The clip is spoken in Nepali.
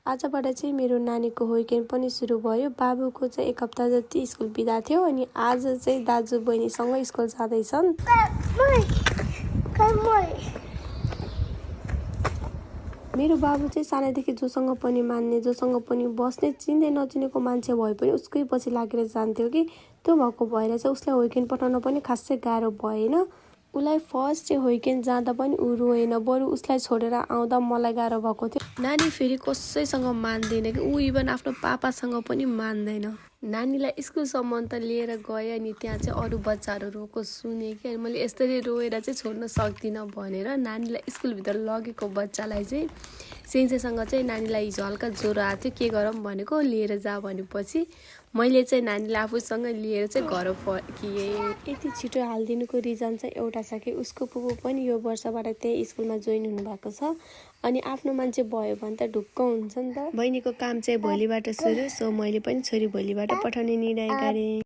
आजबाट चाहिँ मेरो नानीको विकेन्ड पनि सुरु भयो। बाबुको चाहिँ 1 हप्ता जति स्कुल बिदा थियो अनि आज चाहिँ दाजु बहिनीसँग स्कुल जाँदैछन्। मेरो बाबु चाहिँ सानैदेखि जोसँग पनि मान्ने, जोसँग पनि बस्ने, चिन्दै नचिनेको मान्छे भए पनि उसकै पछि लागेर जान्थ्यो कि त्यो भएको भएर चाहिँ उसलाई विकेन्ड पठाउन पनि खासै गाह्रो भएन। उसलाई फर्स्ट चाहिँ विकेन्ड जाँदा पनि ऊ रोएन, बरु उसलाई छोडेर आउँदा मलाई गाह्रो भएको थियो। नानी फेरि कसैसँग मान्दैन कि ऊ इभन आफ्नो पापासँग पनि मान्दैन। नानीलाई स्कुलसम्म त लिएर गएँ अनि त्यहाँ चाहिँ अरू बच्चाहरू रोएको सुने कि मैले यसरी रोएर चाहिँ छोड्न सक्दिनँ भनेर नानीलाई स्कुलभित्र लगेको बच्चालाई चाहिँ सेन्सेसँग चाहिँ नानीलाई हिजो हल्का ज्वरो आएको थियो, के गरौँ भनेको लिएर जा भनेपछि मैले चाहिँ नानीलाई आफूसँग लिएर चाहिँ घर फर्किएँ। यति छिटो हालिदिनुको रिजन चाहिँ एउटा छ कि उसको पुपू पनि यो वर्षबाट त्यही स्कुलमा जोइन हुनुभएको छ अनि आफ्नो मान्छे भयो भने त ढुक्क हुन्छ नि त। बहिनीको काम चाहिँ भोलिबाट सुरु, सो मैले पनि छोरी भोलिबाट पठाउने निर्णय गरेँ।